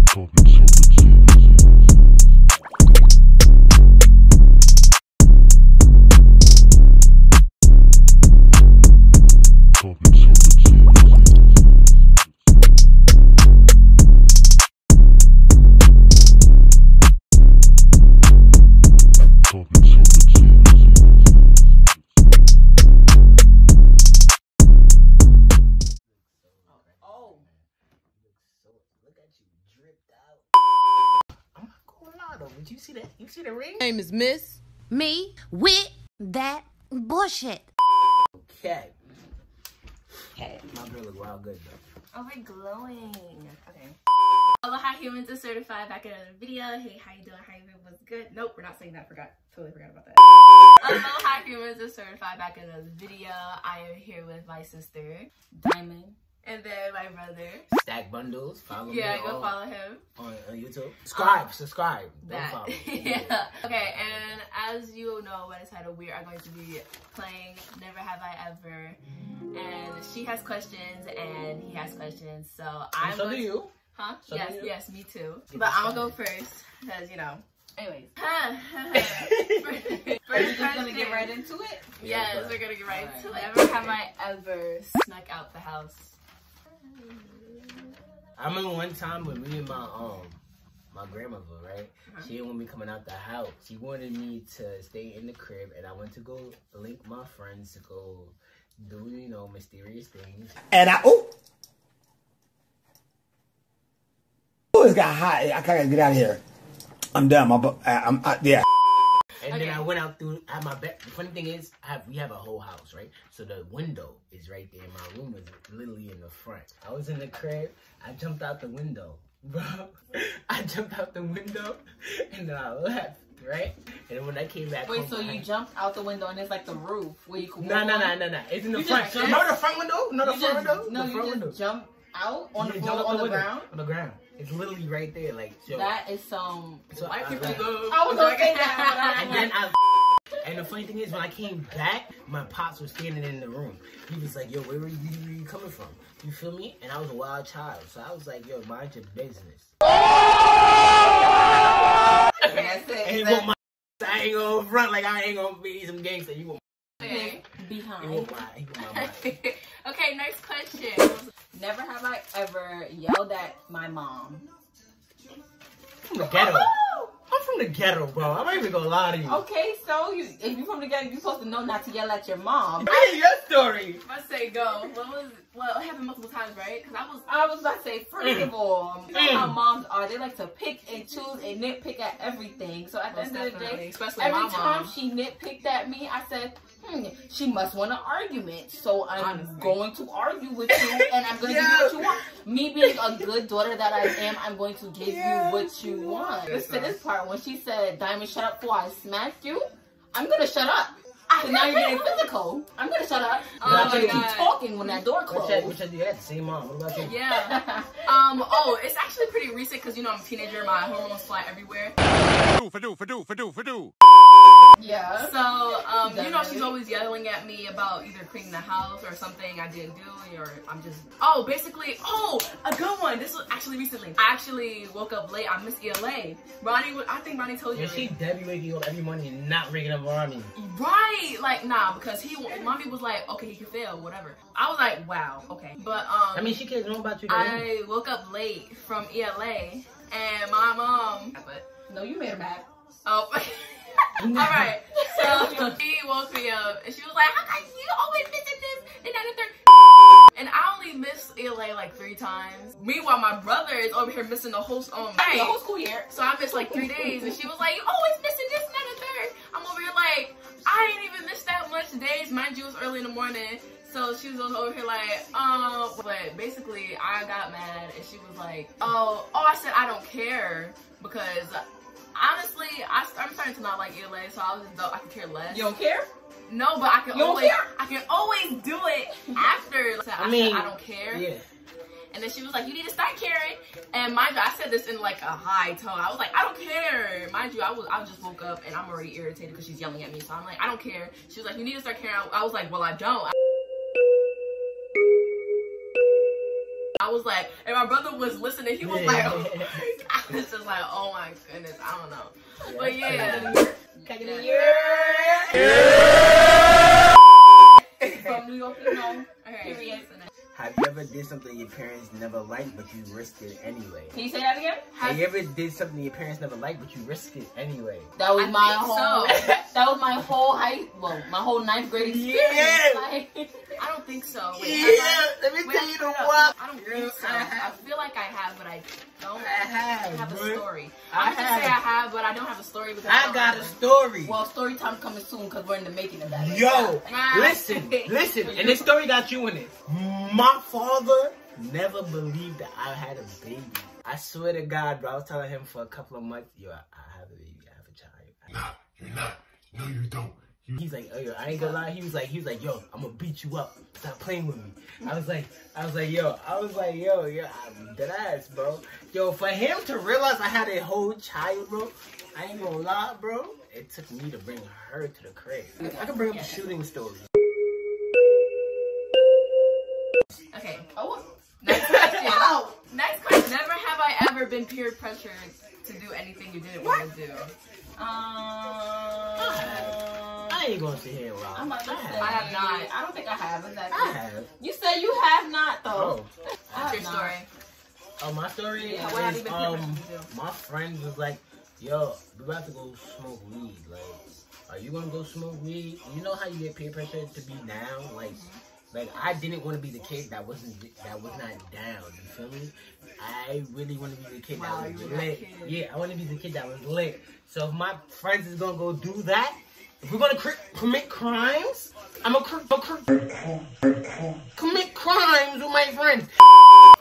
Did you see that? You see the ring? My name is Miss Me with that bullshit. Okay. Hey, my girl look wild good though. Oh, we're glowing. Okay. Aloha humans is certified. Back in another video. Hey, how you doing? How you doing? What's good? Nope, we're not saying that. Totally forgot about that. Aloha humans is certified. Back in another video. I am here with my sister Diamond, and then my brother Stack Bundles. Follow me. Yeah, go follow him on YouTube. Subscribe. That. Don't follow. Yeah. Okay, and as you know by the title, we are going to be playing Never Have I Ever. And she has questions and he has questions, so I'm so do you. Huh? So yes, me too. But I'm gonna go first, because, you know. Anyways. We're just gonna get right into it? Yes, we're gonna get right into it. Never have I ever snuck out the house. I remember one time when me and my grandmother, right? She didn't want me coming out the house. She wanted me to stay in the crib, and I went to go link my friends to go do, you know, mysterious things. And it's got hot. I gotta get out of here. I'm done. I'm yeah. And then I went out through at my bed. The funny thing is, we have a whole house, right? So the window is right there. My room is literally in the front. I was in the crib. I jumped out the window, bro. I jumped out the window, and then I left, right? And then when I came back, wait, so you jumped out the window and it's like the roof where you could No. It's in the front. Remember the front window? No, the front window. No, the front you window. just jump out on the floor, on the ground. On the ground. It's literally right there, like. Yo. That is some White people love. I was gonna say that. And then and the funny thing is, when I came back, my pops was standing in the room. He was like, "Yo, where were you coming from? You feel me?" And I was a wild child, so I was like, "Yo, mind your business." That's it. And he want my. I ain't gonna front like I ain't gonna be some gangster. You want behind. He want my Okay, next question. Never have I ever yelled at my mom. From the ghetto. I'm from the ghetto, bro. I'm not even gonna lie to you. Okay, so if you're from the ghetto, you're supposed to know not to yell at your mom. I hear your story. Let's say go. Well, it happened multiple times, right? Because I was about to say, first of all, you know how moms are. They like to pick and choose and nitpick at everything. So at the end of the day, every time she nitpicked at me, I said, she must want an argument. So I'm going to argue with you, and I'm going to give you what you want. Me being a good daughter that I am, I'm going to give you what you want. Listen to this part. When she said, Diamond, shut up before I smacked you, I'm going to shut up. So now you're getting physical. I'm gonna shut up. But I'm gonna keep talking when that door closes. Which I do that same mom. What about you? Yeah. Oh, it's actually pretty recent because, you know, I'm a teenager. My hormones fly everywhere. Yeah. So, you know, she's always yelling at me about either cleaning the house or something I didn't do, or I'm just, basically, a good one. This was actually recently. I actually woke up late. I missed ELA. I think Ronnie told you. Yeah, she Debbie waking up every morning and not waking up Ronnie. Right. Like, nah, because mommy was like, okay, he can fail, whatever. I was like, wow, okay. But, I mean, she cares more about you. I woke up late from ELA and my mom, no, you made her mad. Oh. Alright, so she woke me up and she was like, how come you always missing this and that and third? And I only missed ELA like 3 times. Meanwhile, my brother is over here missing the whole the whole school year. So I missed like 3 days and she was like, you always missing this and that and third. I'm over here like, I ain't even missed that much days. Mind you, it was early in the morning. So she was over here like, but basically I got mad and she was like, I said I don't care because honestly, I'm starting to not like ELA, so I was just I could care less. You don't care? No, but I can always do it after. So I said I don't care. Yeah. And then she was like, you need to start caring. And mind you, I said this in like a high tone. I was like, I don't care. Mind you, I just woke up and I'm already irritated because she's yelling at me. So I'm like, I don't care. She was like, you need to start caring. I was like, well, I don't. I I was like, and my brother was listening. He was like, oh. I was just like, oh my goodness, I don't know. But yeah. From New York, you know. Period. Have you ever did something your parents never liked, but you risked it anyway? Can you say that again? Have you ever did something your parents never liked, but you risked it anyway? That was my whole. That was my whole my whole 9th grade experience. Yeah. Like, I don't think so. Wait, Yeah, let me tell you the what. I don't think so. I feel like I have, but I don't have a bro. story. I I'm gonna say I have, but I don't have a story because I got a story. well, story time coming soon because we're in the making of that. Yo, listen, and this story got you in it. My father never believed that I had a baby. I swear to God, bro, I was telling him for a couple of months, yo, I have a baby, I have a child. Nah, you're not. No, you don't. He's like, oh, yo, I ain't gonna lie. He was like, yo, I'm gonna beat you up. Stop playing with me. I was like, yo, I'm dead ass, bro. Yo, for him to realize I had a whole child, bro, I ain't gonna lie, bro. It took me to bring her to the crib. I can bring up a shooting story. Okay. Oh, next question. Next question. Never have I ever been peer pressured to do anything you didn't want to do. I ain't gonna sit here and lie. I have not. I don't think I have. Exactly. I have. You said you have not, though. Oh. What's your story? Oh, my story Yeah, is, what have you been peer pressured to do? my friend was like, yo, we about to go smoke weed. Like, are you gonna go smoke weed? You know how you get peer pressure to be down? Like I didn't want to be the kid that was not down. You feel me? I really want to be the kid that was lit. Yeah, I want to be the kid that was lit. So if my friends is gonna go do that, if we're gonna commit crimes, I'm gonna commit crimes with my friends.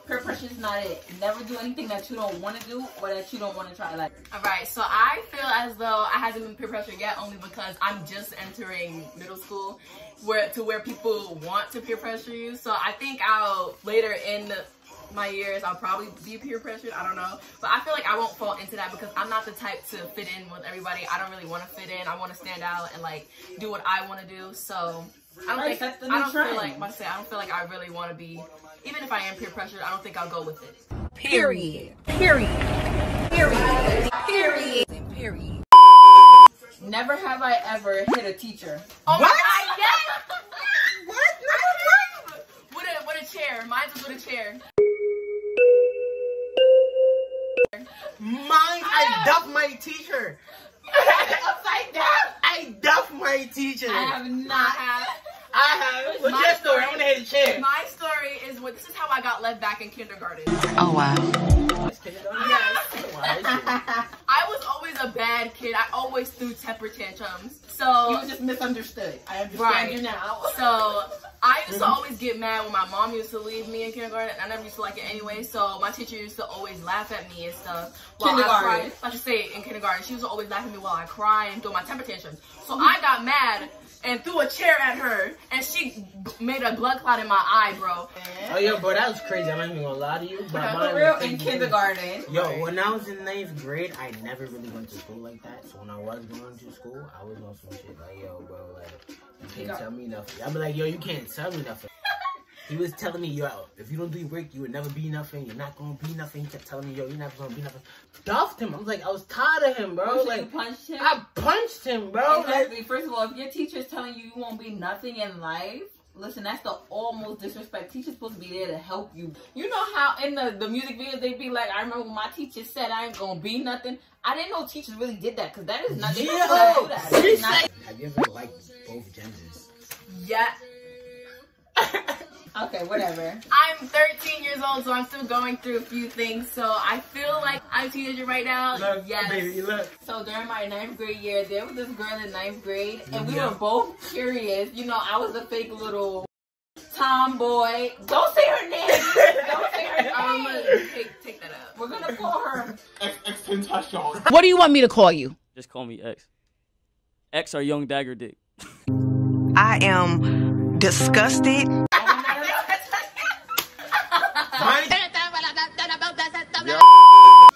Peer pressure is not it. Never do anything that you don't want to do or that you don't want to try. Like, Alright, so I feel as though I haven't been peer pressured yet, only because I'm just entering middle school, where people want to peer pressure you. So I think later in my years, I'll probably be peer pressured. I don't know, but I feel like I won't fall into that because I'm not the type to fit in with everybody. I don't really want to fit in. I want to stand out and like do what I want to do. So I don't feel like I really want to be. Even if I am peer pressured, I don't think I'll go with it. Period. never have I ever hit a teacher. Oh my God, yes! What? With a chair. Mine was with a chair. Mine, I duffed my teacher. Upside down. I duffed my teacher. I have not. I have. What's your story? I want to hit a chair. My story is this is how I got left back in kindergarten. Oh, wow. Yes. I was always a bad kid. I always threw temper tantrums. So You were just misunderstood. I understand you now. So I used to always get mad when my mom used to leave me in kindergarten. I never used to like it anyway. So my teacher used to always laugh at me and stuff. Kindergarten. I should say in kindergarten. She used to always laugh at me while I cry and throw my temper tantrums. So I got mad and threw a chair at her, and she made a blood clot in my eye, bro. Oh, yo, bro, that was crazy. I'm not even gonna lie to you. But For real, in kindergarten. Yo, when I was in 9th grade, I never really went to school like that. So when I was going to school, I was on some shit like, yo, bro, like, you can't tell me nothing. I'd be like, yo, you can't tell me nothing. He was telling me, yo, if you don't do your work, you would never be nothing. You're not gonna be nothing. He kept telling me, yo, you're not gonna be nothing. Duffed him. I was like, I was tired of him, bro. Like, you punched him? I punched him, bro. Exactly. First of all, if your teacher's telling you you won't be nothing in life, listen, that's the almost disrespect. Teacher's supposed to be there to help you. You know how in the music videos they be like, I remember when my teacher said I ain't gonna be nothing. I didn't know teachers really did that, because that is not. They don't do that. That is not. Have you ever liked both genders? Yeah. Okay, whatever. I'm 13 years old, so I'm still going through a few things. So I feel like I'm a teenager right now. Look, yes. baby, look. So during my 9th grade year, there was this girl in 9th grade, and we were both curious. You know, I was a fake little tomboy. Don't say her name. Don't say her name. I'm gonna take that out. We're gonna call her. What do you want me to call you? Just call me X. X or Young Dagger Dick. I am disgusted.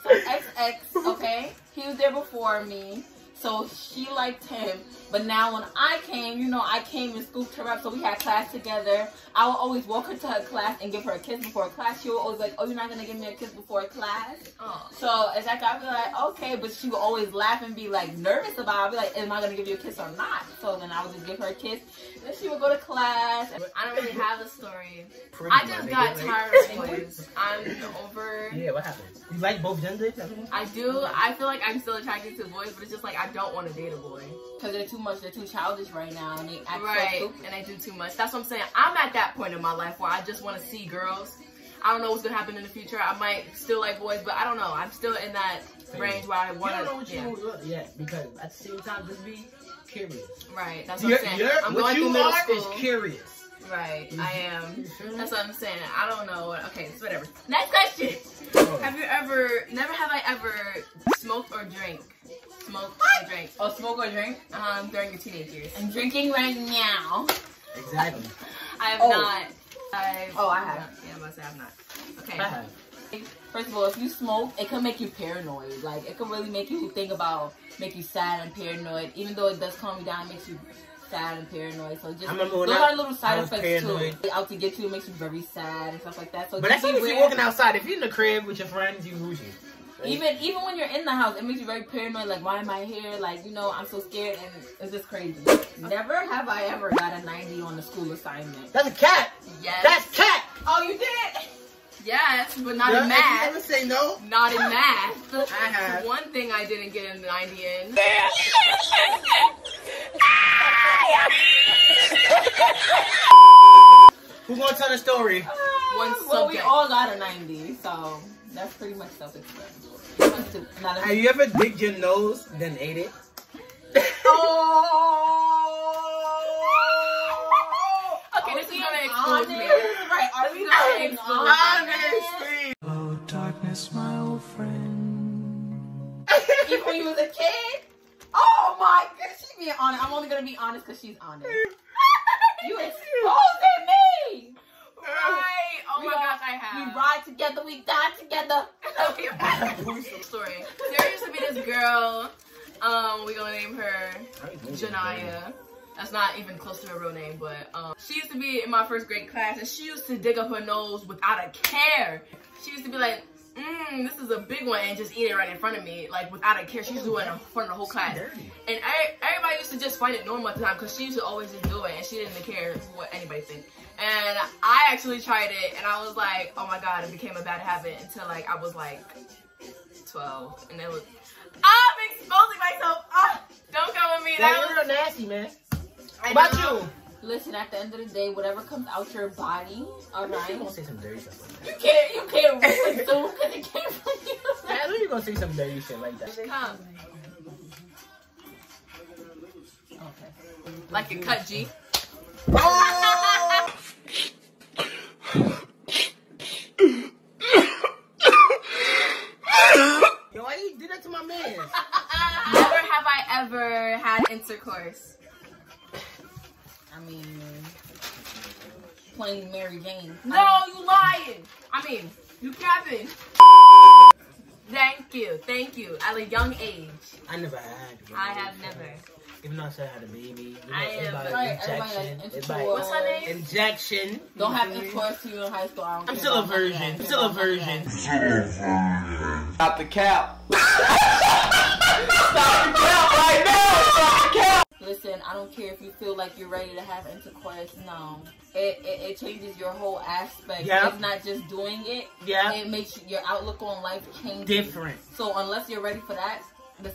So XX, okay? He was there before me. So she liked him. But now when I came, you know, I came and scooped her up. So we had class together. I would always walk her to her class and give her a kiss before class. She would always like, oh, you're not going to give me a kiss before class? Oh. So exactly, I'd be like, okay. But she would always laugh and be like nervous about it. I'd be like, am I going to give you a kiss or not? So then I would just give her a kiss. Then she would go to class. I don't really have a story. I just got tired of boys. I'm over. Yeah, what happened? You like both genders? I do. I feel like I'm still attracted to boys, but it's just like I don't want to date a boy. Because they're too much. They're too childish right now. And they act right. so stupid. And they do too much. That's what I'm saying. I'm at that point in my life where I just want to see girls. I don't know what's going to happen in the future. I might still like boys, but I don't know. I'm still in that range where I want to. You don't know what you look yet, because at the same time, just be curious. Right. That's what I'm saying. I'm going through middle school. Is curious. Right. I am. That's what I'm saying. I don't know. Okay, it's whatever. Next question. Have you ever, never have I ever smoked or drank? Smoke or drink. Oh, smoke or drink? During your teenage years. I'm drinking right now. Exactly. I have not. I have. Yeah, I'm about to say I have not. Okay. I have. First of all, if you smoke, it can make you paranoid. Like, it can really make you think about, make you sad and paranoid. Even though it does calm you down, it makes you sad and paranoid. So just those are little side effects too. Out to get you, it makes you very sad and stuff like that. So but that's only if you're walking outside. If you're in the crib with your friends, you lose it. Right? Even when you're in the house, it makes you very paranoid. Like, why am I here? Like, you know, I'm so scared, and it's just crazy. Never have I ever got a 90 on the school assignment. That's a cat. Yes. That's cat. Oh, you did? Yes, but not in math. You never say no? Not in math. I have. One thing I didn't get a 90 in. Who's gonna tell the story? Well, we all got a 90, so that's pretty much self-explanatory. Have you ever digged your nose, then ate it? Okay, this is gonna expose me. Right, are we being honest? Hello, darkness, my old friend. Even when you was a kid? Oh my goodness, she's being honest. I'm only gonna be honest because she's honest. You exposing me! Right. Oh my gosh, I have. We ride together, we die together. Story. There used to be this girl. We gonna name her Janaya. That's not even close to her real name, but she used to be in my first grade class, and she used to dig up her nose without a care. She used to be like, this is a big one, and just eat it right in front of me, like without a care. She used to do it in front of the whole class. And everybody used to just find it normal at the time, because she used to always just do it, and she didn't care what anybody think. And I actually tried it, and I was like, oh my god, it became a bad habit until like I was like 12, and it was, I'm exposing myself. Don't go with me. That was real nasty, man. What about you? Listen, at the end of the day, whatever comes out your body, alright? You're gonna say some dirty stuff like that. You can't assume because it came from you. I know you're gonna say some dirty shit like that. Come. Okay. Like a cut, G. Oh! Yo, why you did that to my man? Never have I ever had intercourse. I mean, playing Mary Jane. No, you lying. I mean, you capping. Thank you. At a young age. I never had. I have never. Even though I said I had a baby. You know, I am. Injection. What's her name? Injection. Don't have intercourse to you in high school. I'm still a virgin. Still a virgin. Stop the cap. Stop the cap right now. Stop the cap. Listen, I don't care if you feel like you're ready to have intercourse. No. It changes your whole aspect. Yeah. It's not just doing it. Yeah. It makes your outlook on life change. Different. So unless you're ready for that,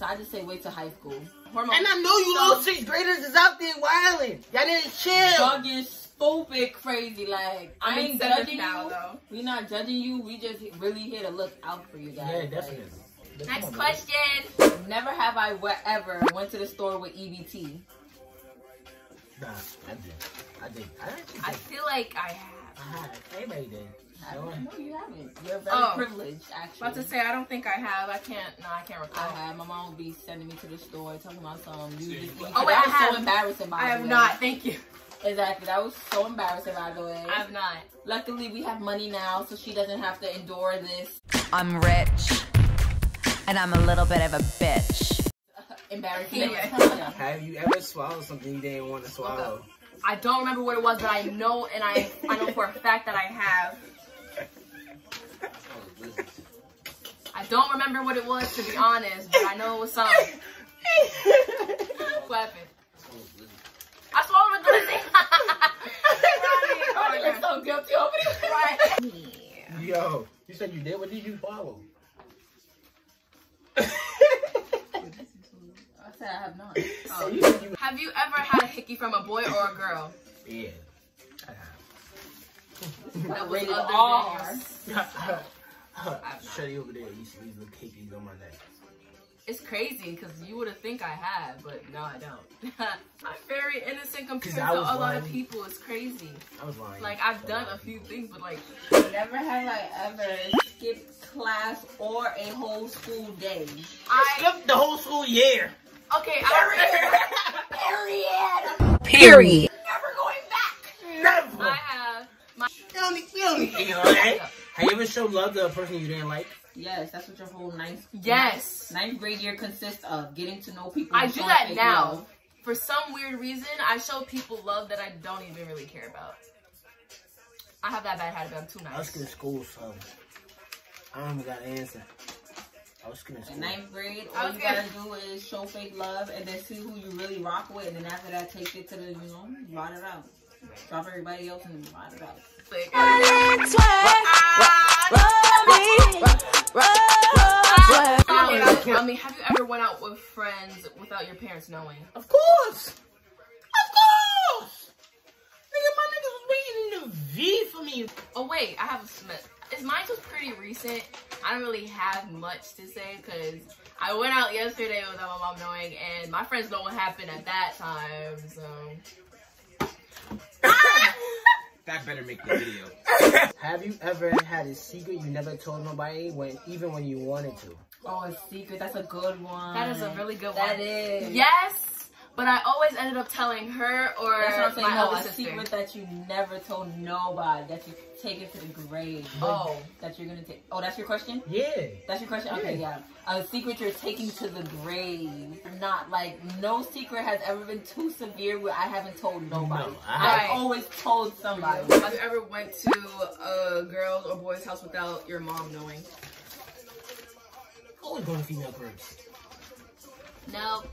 I just say wait till high school. And I know you little 6th graders is out there wilding. Y'all need to chill. Bugging, stupid, crazy. Like, I ain't judging you. Though. We not judging you. We just really here to look out for you guys. Yeah, definitely. Like, Next question. Never have I ever went to the store with EBT. Nah, I did. I feel like I have. I had. Everybody did. No, you haven't. You're very privileged, actually. About to say, I don't think I have. I can't recall. I have. My mom would be sending me to the store talking about some. Oh, wait, that was so embarrassing, by the way. I have not. Thank you. Exactly. That was so embarrassing, by the way. I have not. Luckily, we have money now, so she doesn't have to endure this. I'm rich, and I'm a little bit of a bitch. embarrassing. Yeah. Have you ever swallowed something you didn't want to swallow? I don't remember what it was, but I know, and I know for a fact that I have. I don't remember what it was, to be honest, but I know it was something. What happened? I swallowed a glizzy. Oh, you're so guilty over this. Right. Yo, you said you did? What did you swallow? I said I have not. Oh. Have you ever had a hickey from a boy or a girl? Yeah. I have. That was Rated other R. than Shutty over there used to leave little cakes on my neck. It's crazy because you would have think I had, but no, I don't. I'm very innocent compared to a lot of people. It's crazy. I was lying. Like, I've done a few things, but like... Never have I ever skipped class or a whole school day. I skipped the whole school year. Okay, Period. Never going back. Never. I have... Have you ever showed love to a person you didn't like? Yes, that's what your whole ninth grade year consists of, getting to know people. I do that now. Love. For some weird reason, I show people love that I don't even really care about. I have that bad habit, but I'm too nice. I was skipping school, so I don't even got an answer. I was skipping school. In ninth grade, all you gotta do is show fake love and then see who you really rock with, and then after that, take it to the, ride it out. Drop everybody else and ride it out. I mean, have you ever went out with friends without your parents knowing? Of course! Of course! Nigga, my niggas was waiting in the V for me. Oh, wait, I have a... Mine was pretty recent. I don't really have much to say because I went out yesterday without my mom knowing, and my friends know what happened at that time, so... That better make the video. Have you ever had a secret you never told nobody, even when you wanted to? Oh, a secret. That's a good one. That is a really good one. That is. Yes, but I always ended up telling her or that's what I'm saying. my other sister. A secret that you never told nobody, that you take it to the grave. Oh. That you're going to take. Oh, that's your question? Yeah. That's your question? Okay, yeah. A secret you're taking to the grave. Not like, no secret has ever been too severe where I haven't told nobody. No, I've always told somebody. Have you ever went to a girl's or boy's house without your mom knowing? Always going to female groups. No.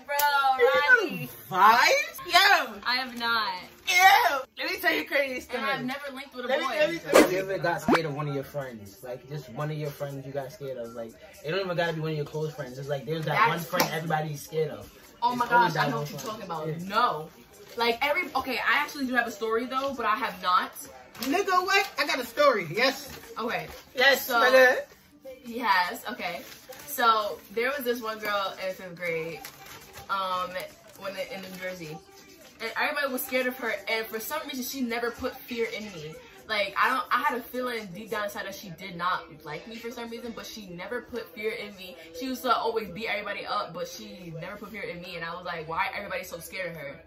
Bro, Ronnie. 5? Yeah. I have not. Yeah. Let me tell you a crazy story. And I've never linked with a boy. Have you ever got scared of one of your friends? Like, just one of your friends you got scared of. Like, it don't even got to be one of your close friends. It's like, there's that one friend everybody's scared of. Oh my gosh, I know what you're talking about. Yeah. No. Like, okay, I actually do have a story, though, but I have not. Nigga, what? I got a story. Yes. Okay. Yes, so, nigga. He has. Okay. So, there was this one girl in 5th grade, in New Jersey. And everybody was scared of her, and for some reason, she never put fear in me. Like, I had a feeling deep down inside that she did not like me for some reason, but she never put fear in me. She used to always beat everybody up, but she never put fear in me, and I was like, why everybody so scared of her?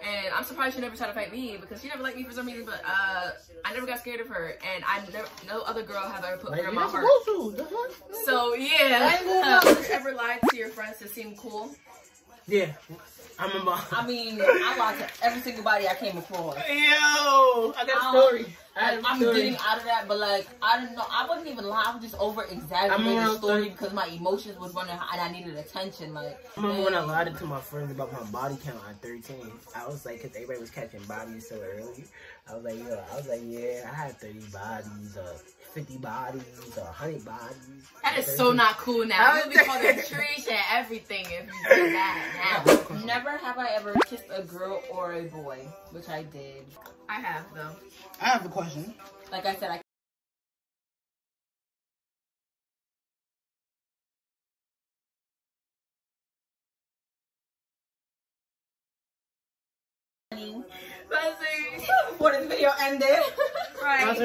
And I'm surprised she never tried to fight me, because she never liked me for some reason, but I never got scared of her, and no other girl have ever put fear in my heart. So, yeah. Have you ever lied to your friends to seem cool? Yeah. I remember. I mean, I lied to every single body I came across. Yo, I got a story. I'm getting out of that, but like, I don't know. I wasn't even lying. I was just over exaggerating the story because my emotions was running and I needed attention. Like, I remember when I lied to my friends about my body count at 13. I was like, because everybody was catching bodies so early. I was like, yeah, I had 30 bodies, 50 bodies, 100 bodies. That is so not cool now. You'll be called a treat and everything if you do that now. Never have I ever kissed a girl or a boy, which I did. I have, though. I have a question. Like I said, before this video ended. Right.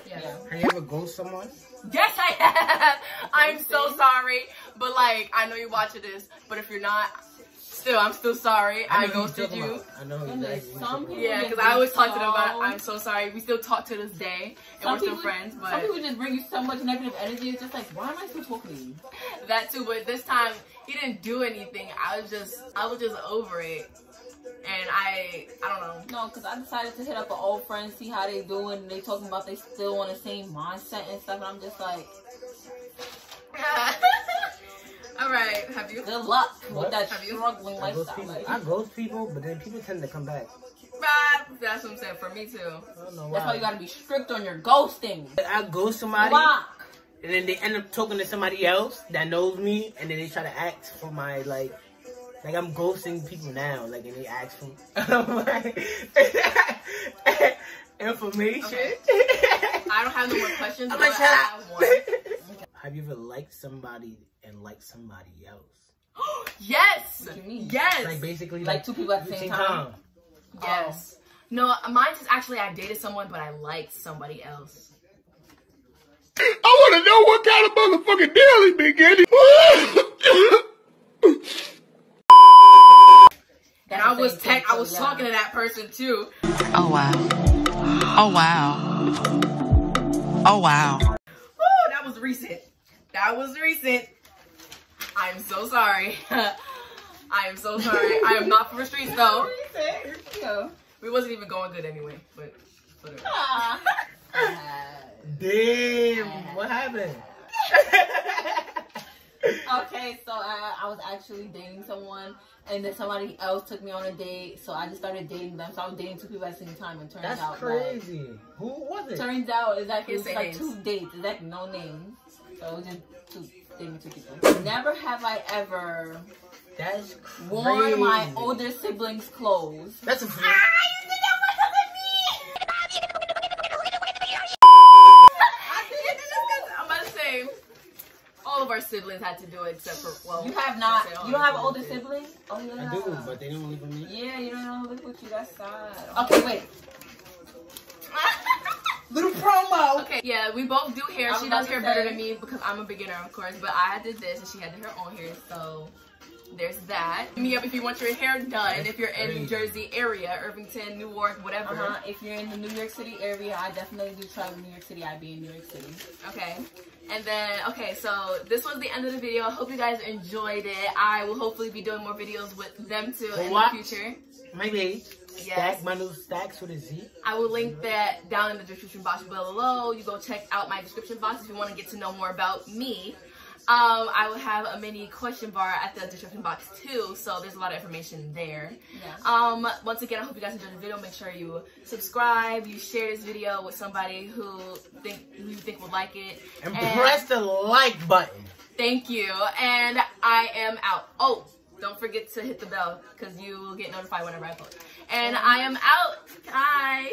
Yeah. Have you ever ghosted someone? Yes, I have. I'm so sorry. But, like, I know you're watching this. But if you're not, I'm still sorry. I ghosted you. I know exactly. Some people Because I always talk to them about it. I'm so sorry. We still talk to this day, and we're still friends. But some people just bring you so much negative energy. It's just like, why am I still talking to you? That too. But this time, he didn't do anything. I was just over it, and I don't know. No, because I decided to hit up an old friend, see how they doing, and they talking about they still on the same mindset and stuff, and I'm just like, all right, have you? Good luck with that struggling lifestyle. I ghost people, but then people tend to come back. That's what I'm saying for me too. I don't know why. That's why you gotta be strict on your ghosting. I ghost somebody, and then they end up talking to somebody else that knows me, and then they try to ask for my like I'm ghosting people now, like, and they ask for information. Okay. I don't have no more questions. I'm like, I have one. Have you ever liked somebody and liked somebody else? Yes. What do you mean? Yes. Like basically, like two people at the same time. Yes. No, mine is actually I dated someone, but I liked somebody else. I want to know what kind of motherfucking deal he been getting. And I was talking to that person too. Oh wow. Oh wow. Oh wow. Woo, that was recent. That was recent. I'm so sorry. I am so sorry. I am not from the streets though. We wasn't even going good anyway, but whatever. Damn, what happened? Okay, so I was actually dating someone, and then somebody else took me on a date, so I just started dating them. So I was dating two people at the same time, and turns That's out crazy. Who was it? Turns out exactly it was like names. 2 dates, exactly no names. So it was just dating 2 people. Never have I ever That's crazy. worn my older siblings' clothes. That's a I'm about to say, all of our siblings had to do it except for, well, You have not. You don't have an older sibling? Oh yeah. I do, but they don't live with me. Yeah, you don't know live with you. That's sad. Okay, wait. Little promo. Okay, yeah, we both do hair. She does hair better than me because I'm a beginner, of course, but I did this and she had her own hair, so there's that. Hit me up if you want your hair done. If you're in New Jersey area, Irvington, Newark, whatever. If you're in the New York City area, I definitely do travel New York City. I be in New York City. Okay. And then, okay, so this was the end of the video. I hope you guys enjoyed it. I will hopefully be doing more videos with them too in the future. My page. Yes. Stack, my new Stacks with a Z. I will link that down in the description box below. You go check out my description box if you want to get to know more about me. I will have a mini question bar at the description box too, so there's a lot of information there. Yeah. Once again, I hope you guys enjoyed the video. Make sure you subscribe, you share this video with somebody who you think would like it. And press the like button. Thank you. And I am out. Oh, don't forget to hit the bell because you will get notified whenever I post. And I am out. Bye.